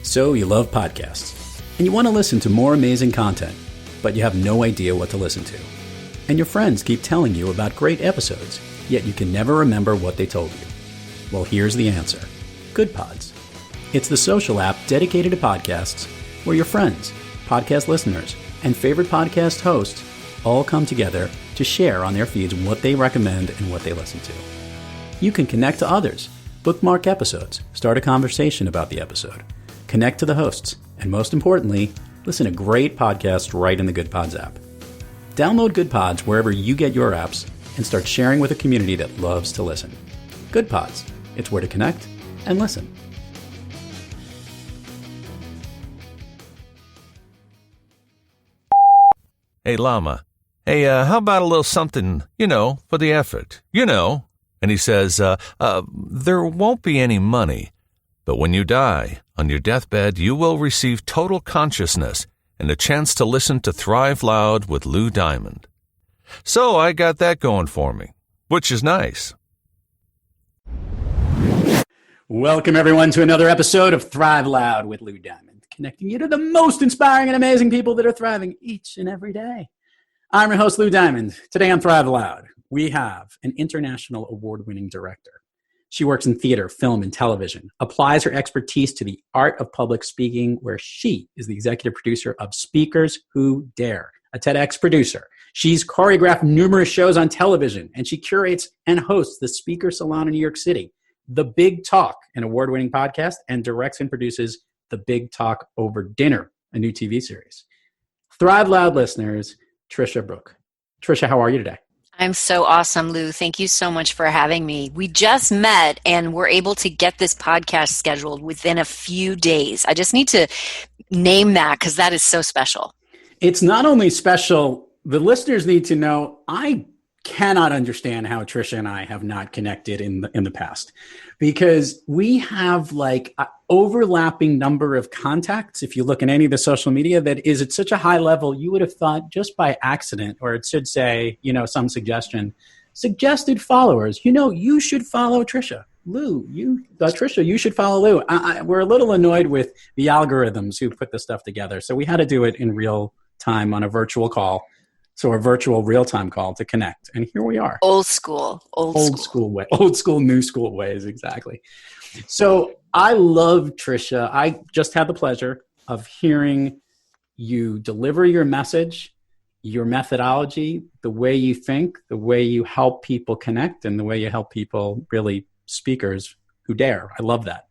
So you love podcasts, and you want to listen to more amazing content, but you have no idea what to listen to. And your friends keep telling you about great episodes, yet you can never remember what they told you. Well, here's the answer. Good Pods. It's the social app dedicated to podcasts where your friends, podcast listeners, and favorite podcast hosts all come together to share on their feeds what they recommend and what they listen to. You can connect to others, bookmark episodes, start a conversation about the episode, connect to the hosts, and most importantly, listen to great podcasts right in the Good Pods app. Download Good Pods wherever you get your apps and start sharing with a community that loves to listen. Good Pods. It's where to connect and listen. Hey, Llama. Hey, how about a little something, for the effort, And he says, there won't be any money, but when you die, on your deathbed, you will receive total consciousness and a chance to listen to Thrive Loud with Lou Diamond. So I got that going for me, which is nice. Welcome, everyone, to another episode of Thrive Loud with Lou Diamond, connecting you to the most inspiring and amazing people that are thriving each and every day. I'm your host, Lou Diamond. Today on Thrive Loud, we have an international award-winning director. She works in theater, film, and television, applies her expertise to the art of public speaking, where she is the executive producer of Speakers Who Dare, a TEDx producer. She's choreographed numerous shows on television, and she curates and hosts the Speaker Salon in New York City, The Big Talk, an award-winning podcast, and directs and produces The Big Talk Over Dinner, a new TV series. Thrive Loud listeners, Tricia Brouk. Tricia, how are you today? I'm so awesome, Lou. Thank you so much for having me. We just met and we're able to get this podcast scheduled within a few days. I just need to name that because that is so special. It's not only special, the listeners need to know I cannot understand how Tricia and I have not connected in the past, because we have like an overlapping number of contacts. If you look at any of the social media, that is at such a high level, you would have thought just by accident, or it should say, some suggested followers. You should follow Tricia. Lou, Tricia, you should follow Lou. We're a little annoyed with the algorithms who put this stuff together, so we had to do it in real time on a virtual call. So a virtual real-time call to connect. And here we are. Old school way. Old school, new school ways, exactly. So I love Tricia. I just had the pleasure of hearing you deliver your message, your methodology, the way you think, the way you help people connect, and the way you help people, really, speakers who dare. I love that.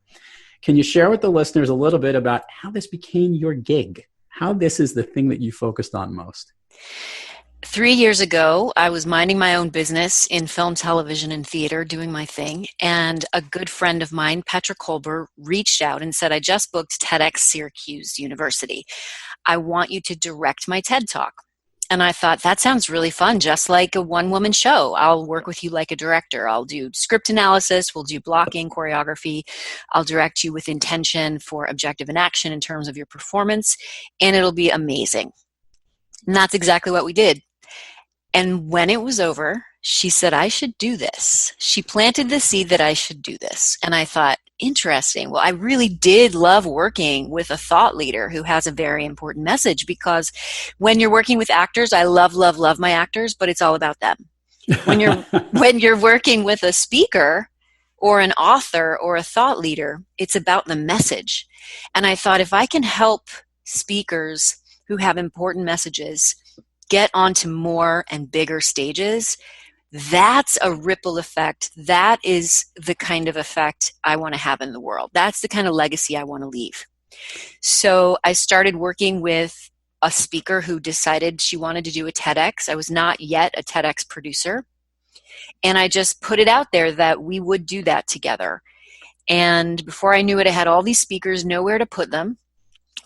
Can you share with the listeners a little bit about how this became your gig? How this is the thing that you focused on most? 3 years ago, I was minding my own business in film, television, and theater, doing my thing. And a good friend of mine, Petra Kolber, reached out and said, I just booked TEDx Syracuse University. I want you to direct my TED Talk. And I thought, that sounds really fun, just like a one-woman show. I'll work with you like a director. I'll do script analysis. We'll do blocking, choreography. I'll direct you with intention for objective and action in terms of your performance. And it'll be amazing. And that's exactly what we did. And when it was over, she said, I should do this. She planted the seed that I should do this. And I thought, interesting. Well, I really did love working with a thought leader who has a very important message, because when you're working with actors, I love my actors, but it's all about them. When you're working with a speaker or an author or a thought leader, it's about the message. And I thought, if I can help speakers who have important messages get onto more and bigger stages, that's a ripple effect. That is the kind of effect I want to have in the world. That's the kind of legacy I want to leave. So I started working with a speaker who decided she wanted to do a TEDx. I was not yet a TEDx producer. And I just put it out there that we would do that together. And before I knew it, I had all these speakers, nowhere to put them.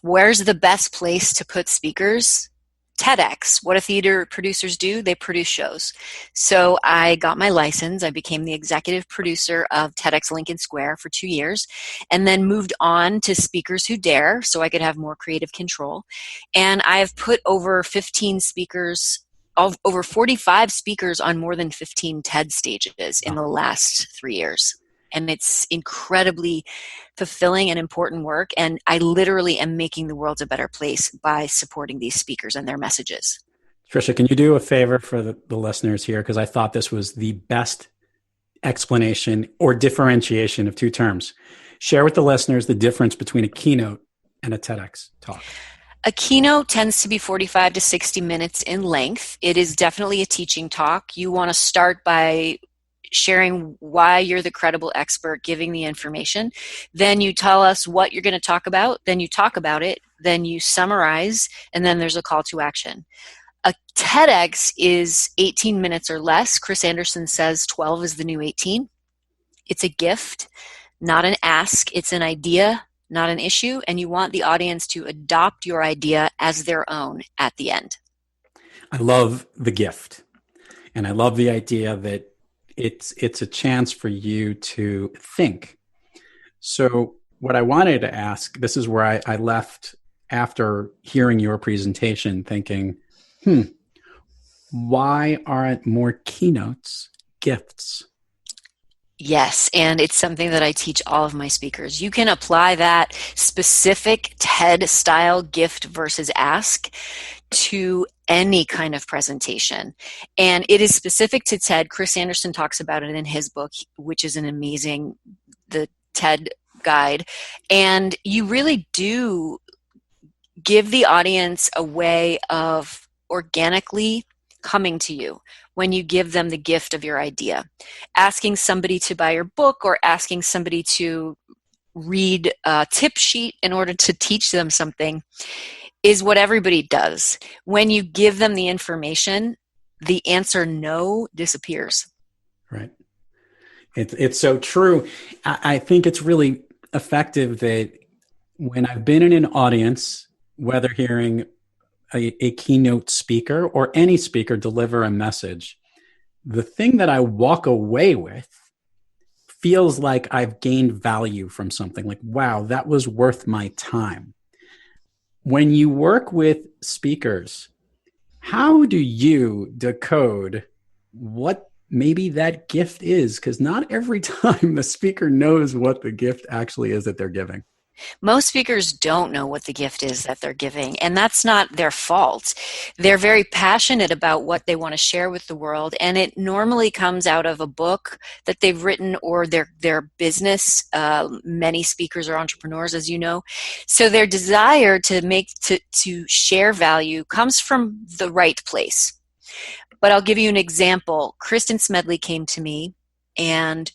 Where's the best place to put speakers? TEDx. What do theater producers do? They produce shows. So I got my license. I became the executive producer of TEDx Lincoln Square for 2 years, and then moved on to Speakers Who Dare so I could have more creative control. And I've put over 15 speakers, over 45 speakers on more than 15 TED stages in the last 3 years. And it's incredibly fulfilling and important work. And I literally am making the world a better place by supporting these speakers and their messages. Tricia, can you do a favor for the listeners here? Because I thought this was the best explanation or differentiation of two terms. Share with the listeners the difference between a keynote and a TEDx talk. A keynote tends to be 45 to 60 minutes in length. It is definitely a teaching talk. You want to start by sharing why you're the credible expert, giving the information. Then you tell us what you're going to talk about. Then you talk about it. Then you summarize. And then there's a call to action. A TEDx is 18 minutes or less. Chris Anderson says 12 is the new 18. It's a gift, not an ask. It's an idea, not an issue. And you want the audience to adopt your idea as their own at the end. I love the gift. And I love the idea that it's a chance for you to think. So what I wanted to ask, this is where I left after hearing your presentation thinking, why aren't more keynotes gifts? Yes, and it's something that I teach all of my speakers. You can apply that specific TED style gift versus ask to any kind of presentation. And it is specific to TED. Chris Anderson talks about it in his book, which is an amazing, the TED guide. And you really do give the audience a way of organically coming to you when you give them the gift of your idea. Asking somebody to buy your book or asking somebody to read a tip sheet in order to teach them something is what everybody does. When you give them the information, the answer no disappears. Right. It's so true. I think it's really effective that when I've been in an audience, whether hearing a keynote speaker or any speaker deliver a message, the thing that I walk away with feels like I've gained value from something. Like, wow, that was worth my time. When you work with speakers, how do you decode what maybe that gift is? Because not every time the speaker knows what the gift actually is that they're giving. Most speakers don't know what the gift is that they're giving, and that's not their fault. They're very passionate about what they want to share with the world, and it normally comes out of a book that they've written or their business. Many speakers are entrepreneurs, as you know. So their desire to share value comes from the right place. But I'll give you an example. Kristen Smedley came to me, and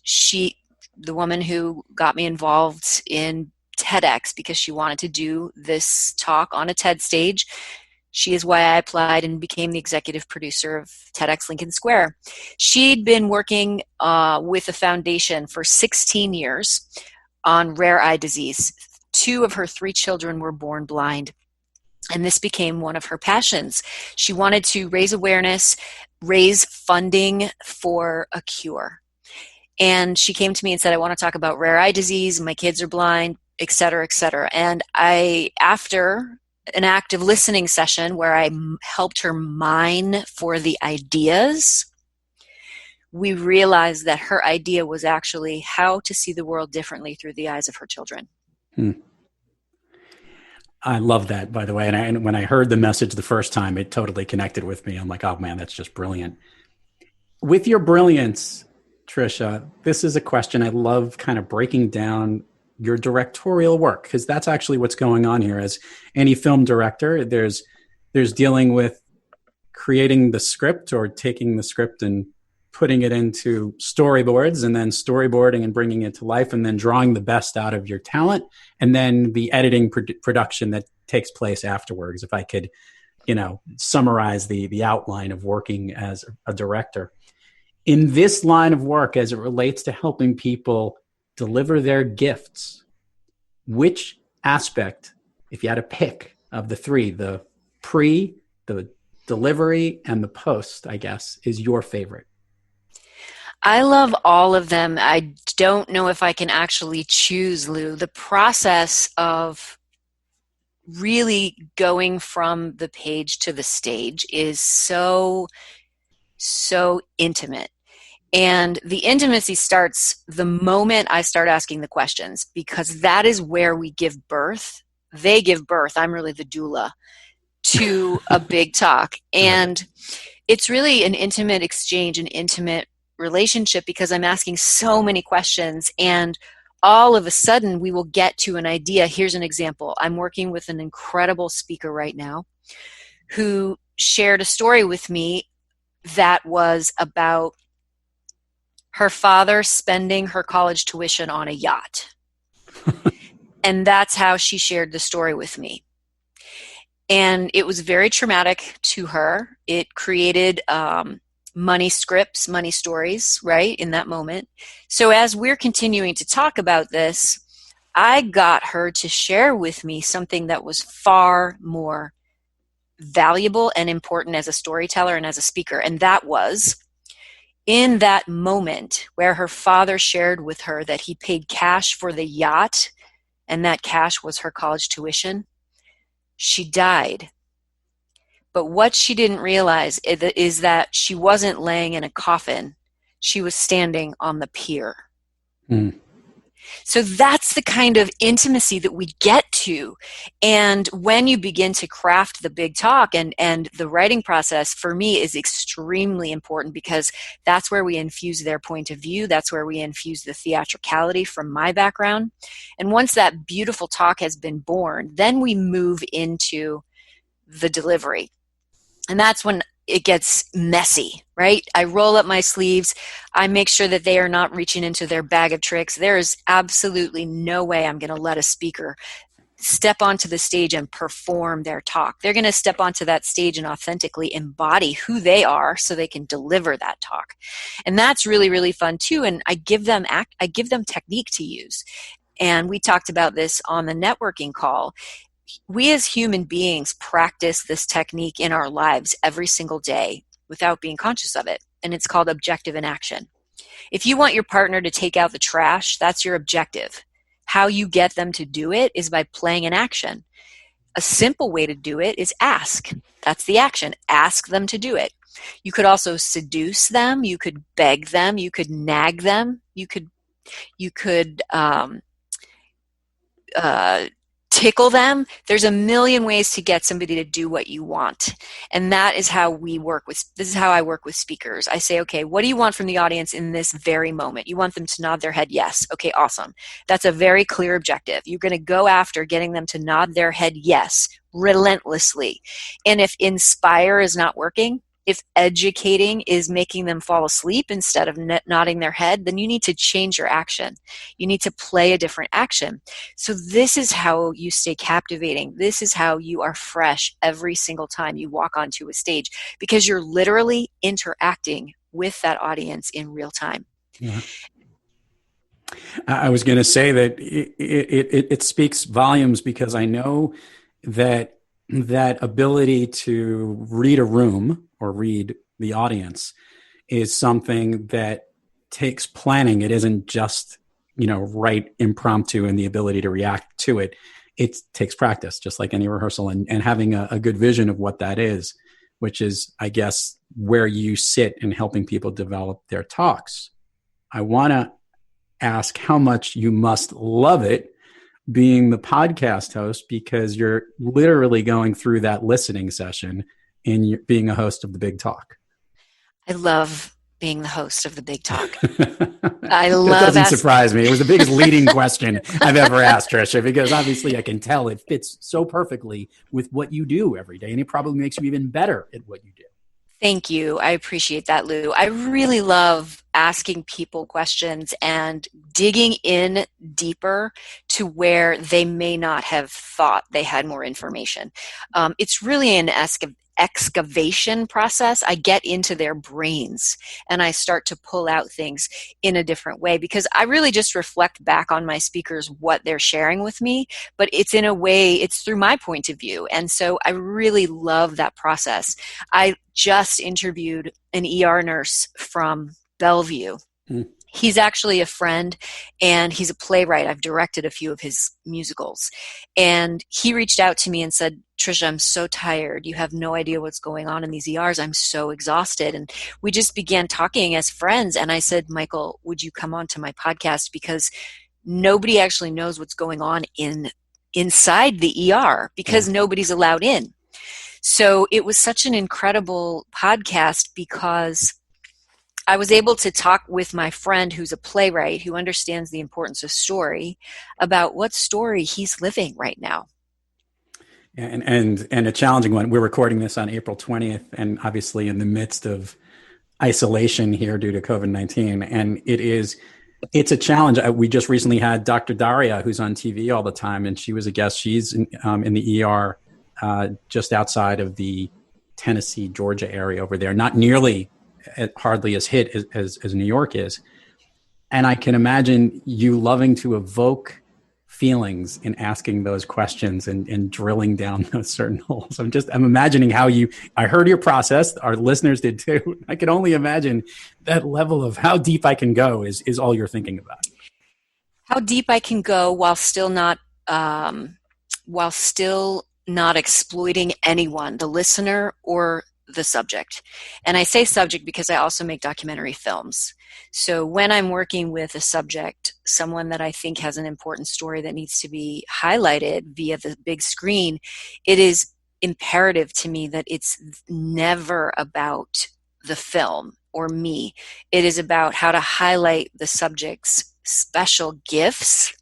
the woman who got me involved in TEDx because she wanted to do this talk on a TED stage. She is why I applied and became the executive producer of TEDx Lincoln Square. She'd been working with a foundation for 16 years on rare eye disease. 2 of her 3 children were born blind, and this became one of her passions. She wanted to raise awareness, raise funding for a cure. And she came to me and said, I want to talk about rare eye disease. My kids are blind, et cetera, et cetera. And after an active listening session where I helped her mine for the ideas, we realized that her idea was actually how to see the world differently through the eyes of her children. I love that, by the way. And when I heard the message the first time, it totally connected with me. I'm like, oh man, that's just brilliant. With your brilliance, Tricia, this is a question I love kind of breaking down your directorial work, because that's actually what's going on here. As any film director, there's dealing with creating the script or taking the script and putting it into storyboards, and then storyboarding and bringing it to life, and then drawing the best out of your talent, and then the editing production that takes place afterwards. If I could, summarize the outline of working as a director. In this line of work, as it relates to helping people deliver their gifts, which aspect, if you had to pick of the 3, the pre, the delivery, and the post, I guess, is your favorite? I love all of them. I don't know if I can actually choose, Lou. The process of really going from the page to the stage is so intimate. And the intimacy starts the moment I start asking the questions, because that is where we give birth. They give birth. I'm really the doula to a big talk. And it's really an intimate exchange, an intimate relationship, because I'm asking so many questions, and all of a sudden we will get to an idea. Here's an example. I'm working with an incredible speaker right now who shared a story with me that was about her father spending her college tuition on a yacht. And that's how she shared the story with me. And it was very traumatic to her. It created money scripts, money stories, right, in that moment. So as we're continuing to talk about this, I got her to share with me something that was far more valuable and important as a storyteller and as a speaker. And that was, in that moment where her father shared with her that he paid cash for the yacht, and that cash was her college tuition, she died. But what she didn't realize is that she wasn't laying in a coffin. She was standing on the pier. Mm. So that's the kind of intimacy that we get to. And when you begin to craft the big talk, and the writing process for me is extremely important, because that's where we infuse their point of view. That's where we infuse the theatricality from my background. And once that beautiful talk has been born, then we move into the delivery. And that's when it gets messy, right? I roll up my sleeves. I make sure that they are not reaching into their bag of tricks. There is absolutely no way I'm going to let a speaker step onto the stage and perform their talk. They're going to step onto that stage and authentically embody who they are so they can deliver that talk. And that's really, really fun too. And I give them technique to use. And we talked about this on the networking call. We as human beings practice this technique in our lives every single day without being conscious of it. And it's called objective inaction. If you want your partner to take out the trash, that's your objective. How you get them to do it is by playing an action. A simple way to do it is ask. That's the action. Ask them to do it. You could also seduce them. You could beg them. You could nag them. You could tickle them. There's a million ways to get somebody to do what you want. And that is how this is how I work with speakers. I say, okay, what do you want from the audience in this very moment? You want them to nod their head yes. Okay, awesome. That's a very clear objective. You're going to go after getting them to nod their head yes, relentlessly. And if inspire is not working, if educating is making them fall asleep instead of nodding their head, then you need to change your action. You need to play a different action. So this is how you stay captivating. This is how you are fresh every single time you walk onto a stage, because you're literally interacting with that audience in real time. Yeah. I was going to say that it speaks volumes, because I know that ability to read a room or read the audience is something that takes planning. It isn't just, right impromptu and the ability to react to it. It takes practice, just like any rehearsal, and having a good vision of what that is, which is, I guess, where you sit in helping people develop their talks. I want to ask how much you must love it being the podcast host, because you're literally going through that listening session in being a host of the Big Talk. I love being the host of the Big Talk. That doesn't surprise me. It was the biggest leading question I've ever asked, Tricia, because obviously I can tell it fits so perfectly with what you do every day, and it probably makes you even better at what you do. Thank you. I appreciate that, Lou. I really love asking people questions and digging in deeper to where they may not have thought they had more information. It's really an excavation process. I get into their brains and I start to pull out things in a different way, because I really just reflect back on my speakers what they're sharing with me, but it's in a way, it's through my point of view. And so I really love that process. I just interviewed an ER nurse from Bellevue. He's actually a friend, and he's a playwright. I've directed a few of his musicals. And he reached out to me and said, Tricia, I'm so tired. You have no idea what's going on in these ERs. I'm so exhausted. And we just began talking as friends. And I said, Michael, would you come on to my podcast? Because nobody actually knows what's going on inside the ER, because nobody's allowed in. So it was such an incredible podcast, because I was able to talk with my friend who's a playwright who understands the importance of story about what story he's living right now. And a challenging one. We're recording this on April 20th, and obviously in the midst of isolation here due to COVID-19. And it's a challenge. We just recently had Dr. Daria, who's on TV all the time, and she was a guest. She's in the ER just outside of the Tennessee, Georgia area over there, not nearly hardly as hit as New York is. And I can imagine you loving to evoke feelings in asking those questions and drilling down those certain holes. I'm imagining I heard your process. Our listeners did too. I can only imagine that level of how deep I can go is all you're thinking about. How deep I can go while still not exploiting anyone, the listener or the subject. And I say subject because I also make documentary films. So when I'm working with a subject, someone that I think has an important story that needs to be highlighted via the big screen, it is imperative to me that it's never about the film or me. It is about how to highlight the subject's special gifts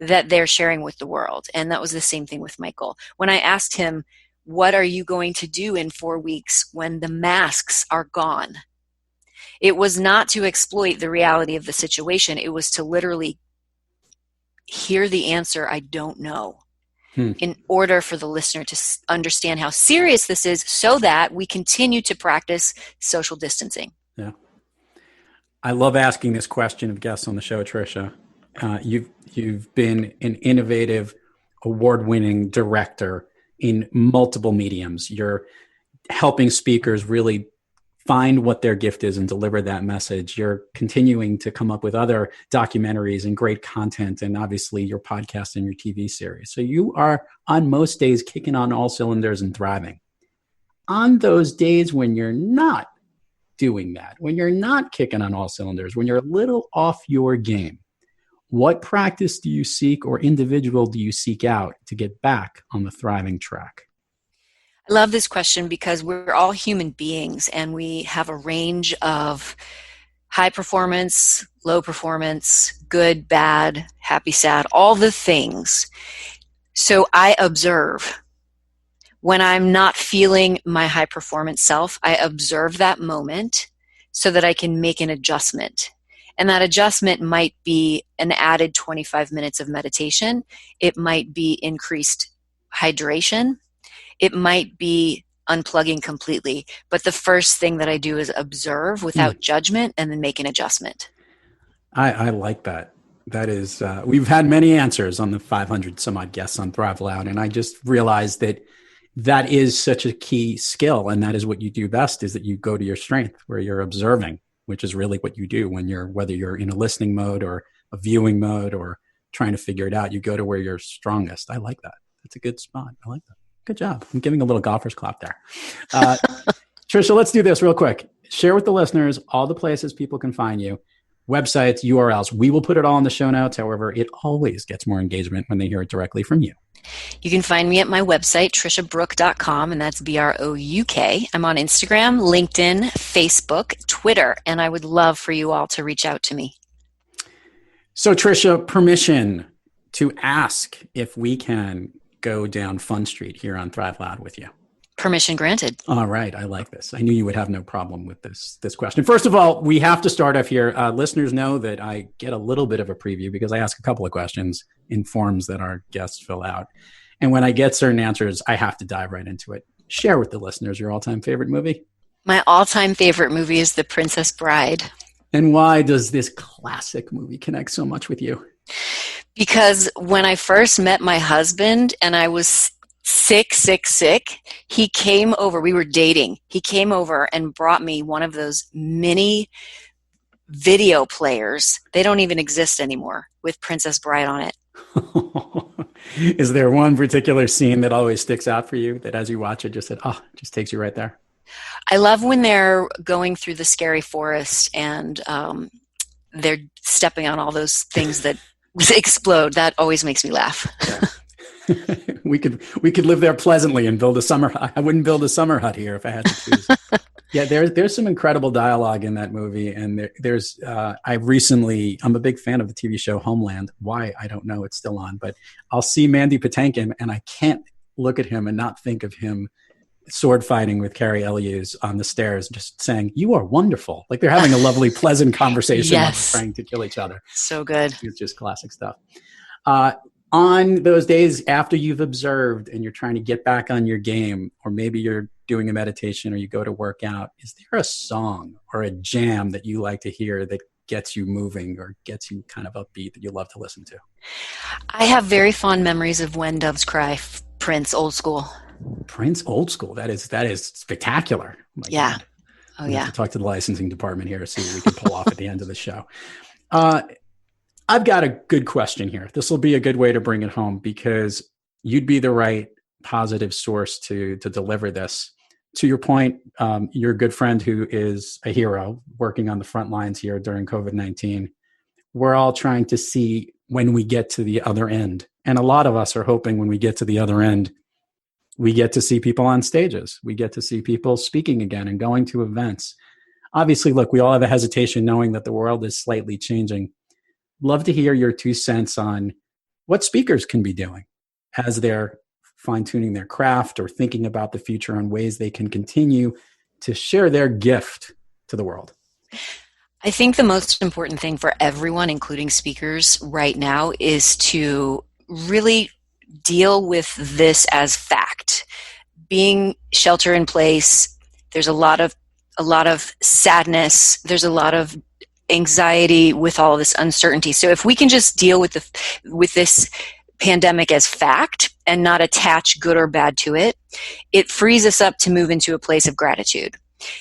that they're sharing with the world. And that was the same thing with Michael. When I asked him, what are you going to do in 4 weeks when the masks are gone? It was not to exploit the reality of the situation. It was to literally hear the answer, I don't know, in order for the listener to understand how serious this is, so that we continue to practice social distancing. Yeah. I love asking this question of guests on the show, Tricia. You've been an innovative, award-winning director in multiple mediums. You're helping speakers really find what their gift is and deliver that message. You're continuing to come up with other documentaries and great content, and obviously your podcast and your TV series. So you are on most days kicking on all cylinders and thriving. On those days when you're not doing that, when you're not kicking on all cylinders, when you're a little off your game, what practice do you seek or individual do you seek out to get back on the thriving track? I love this question because we're all human beings, and we have a range of high performance, low performance, good, bad, happy, sad, all the things. So I observe. When I'm not feeling my high performance self, I observe that moment so that I can make an adjustment. And that adjustment might be an added 25 minutes of meditation. It might be increased hydration. It might be unplugging completely. But the first thing that I do is observe without judgment and then make an adjustment. I like that. That is, we've had many answers on the 500 some odd guests on Thrive Loud. And I just realized that is such a key skill. And that is what you do best, is that you go to your strength where you're observing, which is really what you do when whether you're in a listening mode or a viewing mode or trying to figure it out, you go to where you're strongest. I like that. That's a good spot. I like that. Good job. I'm giving a little golfer's clap there. Tricia, let's do this real quick. Share with the listeners all the places people can find you, websites, URLs. We will put it all in the show notes. However, it always gets more engagement when they hear it directly from you. You can find me at my website, triciabrouk.com, and that's Brouk. I'm on Instagram, LinkedIn, Facebook, Twitter, and I would love for you all to reach out to me. So, Tricia, permission to ask if we can go down Fun Street here on Thrive Loud with you. Permission granted. All right. I like this. I knew you would have no problem with this question. First of all, we have to start off here. Listeners know that I get a little bit of a preview because I ask a couple of questions in forms that our guests fill out. And when I get certain answers, I have to dive right into it. Share with the listeners your all-time favorite movie. My all-time favorite movie is The Princess Bride. And why does this classic movie connect so much with you? Because when I first met my husband and I was sick, he came over. We were dating. He came over and brought me one of those mini video players. They don't even exist anymore with Princess Bride on it. Is there one particular scene that always sticks out for you that as you watch it just just takes you right there? I love when they're going through the scary forest and they're stepping on all those things that explode. That always makes me laugh. Yeah. We could live there pleasantly and build a summer hut. I wouldn't build a summer hut here if I had to choose. Yeah, there's some incredible dialogue in that movie, and I'm a big fan of the TV show Homeland. Why, I don't know. It's still on, but I'll see Mandy Patinkin, and I can't look at him and not think of him sword fighting with Carrie Elliott on the stairs, just saying, "You are wonderful." Like they're having a lovely, pleasant conversation while trying to kill each other. So good. It's just classic stuff. On those days after you've observed and you're trying to get back on your game, or maybe you're doing a meditation or you go to work out, is there a song or a jam that you like to hear that gets you moving or gets you kind of upbeat that you love to listen to? I have very fond memories of When Doves Cry, Prince, old school. Prince, old school. That is spectacular. Yeah. God. Oh, yeah. Have to talk to the licensing department here to see what we can pull off at the end of the show. I've got a good question here. This will be a good way to bring it home because you'd be the right positive source to deliver this. To your point, you're a good friend who is a hero working on the front lines here during COVID-19. We're all trying to see when we get to the other end. And a lot of us are hoping when we get to the other end, we get to see people on stages. We get to see people speaking again and going to events. Obviously, look, we all have a hesitation knowing that the world is slightly changing. Love to hear your 2 cents on what speakers can be doing as they're fine-tuning their craft or thinking about the future on ways they can continue to share their gift to the world. I think the most important thing for everyone, including speakers right now, is to really deal with this as fact. Being shelter in place, there's a lot of sadness, there's a lot of anxiety with all of this uncertainty. So if we can just deal with this pandemic as fact and not attach good or bad to it, it frees us up to move into a place of gratitude.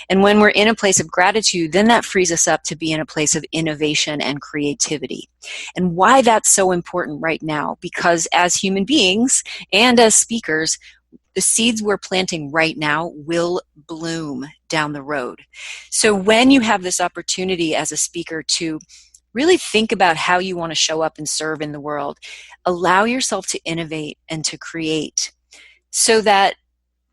And when we're in a place of gratitude, then that frees us up to be in a place of innovation and creativity. And why that's so important right now, because as human beings and as speakers, the seeds we're planting right now will bloom down the road. So when you have this opportunity as a speaker to really think about how you want to show up and serve in the world, allow yourself to innovate and to create so that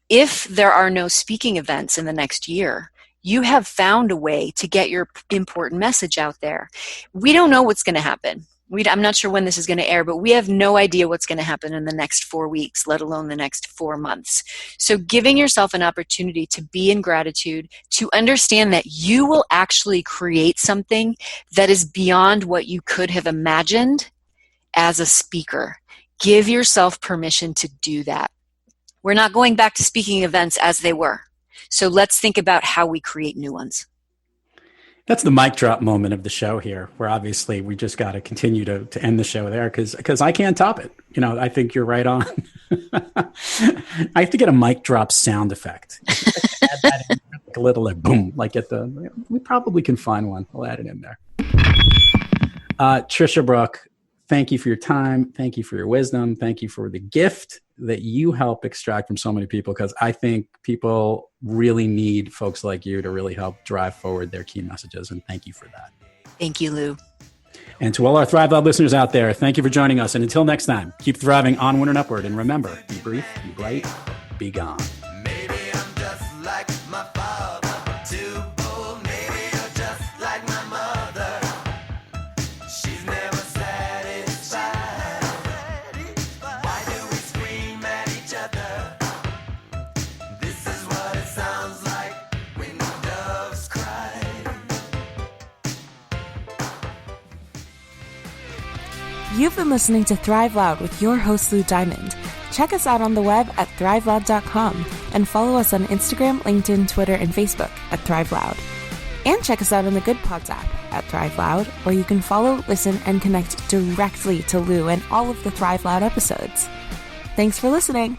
if there are no speaking events in the next year, you have found a way to get your important message out there. We don't know what's going to happen. I'm not sure when this is going to air, but we have no idea what's going to happen in the next 4 weeks, let alone the next 4 months. So giving yourself an opportunity to be in gratitude, to understand that you will actually create something that is beyond what you could have imagined as a speaker. Give yourself permission to do that. We're not going back to speaking events as they were. So let's think about how we create new ones. That's the mic drop moment of the show here, where obviously we just got to continue to end the show there because I can't top it. I think you're right on. I have to get a mic drop sound effect. Add that in, like a little like boom, like we probably can find one. We'll add it in there. Tricia Brouk, thank you for your time. Thank you for your wisdom. Thank you for the gift that you help extract from so many people, because I think people really need folks like you to really help drive forward their key messages. And thank you for that. Thank you, Lou. And to all our Thrive Loud listeners out there, thank you for joining us. And until next time, keep thriving onward and upward. And remember, be brief, be bright, be gone. Maybe I'm just like my father, too bold. Maybe you're just like my mother. She's never satisfied. Why do we scream at each other? This is what it sounds like when doves cry. You've been listening to Thrive Loud with your host, Lou Diamond. Check us out on the web at thriveloud.com and follow us on Instagram, LinkedIn, Twitter, and Facebook at Thrive Loud. And check us out on the Good Pods app at Thrive Loud, where you can follow, listen, and connect directly to Lou and all of the Thrive Loud episodes. Thanks for listening.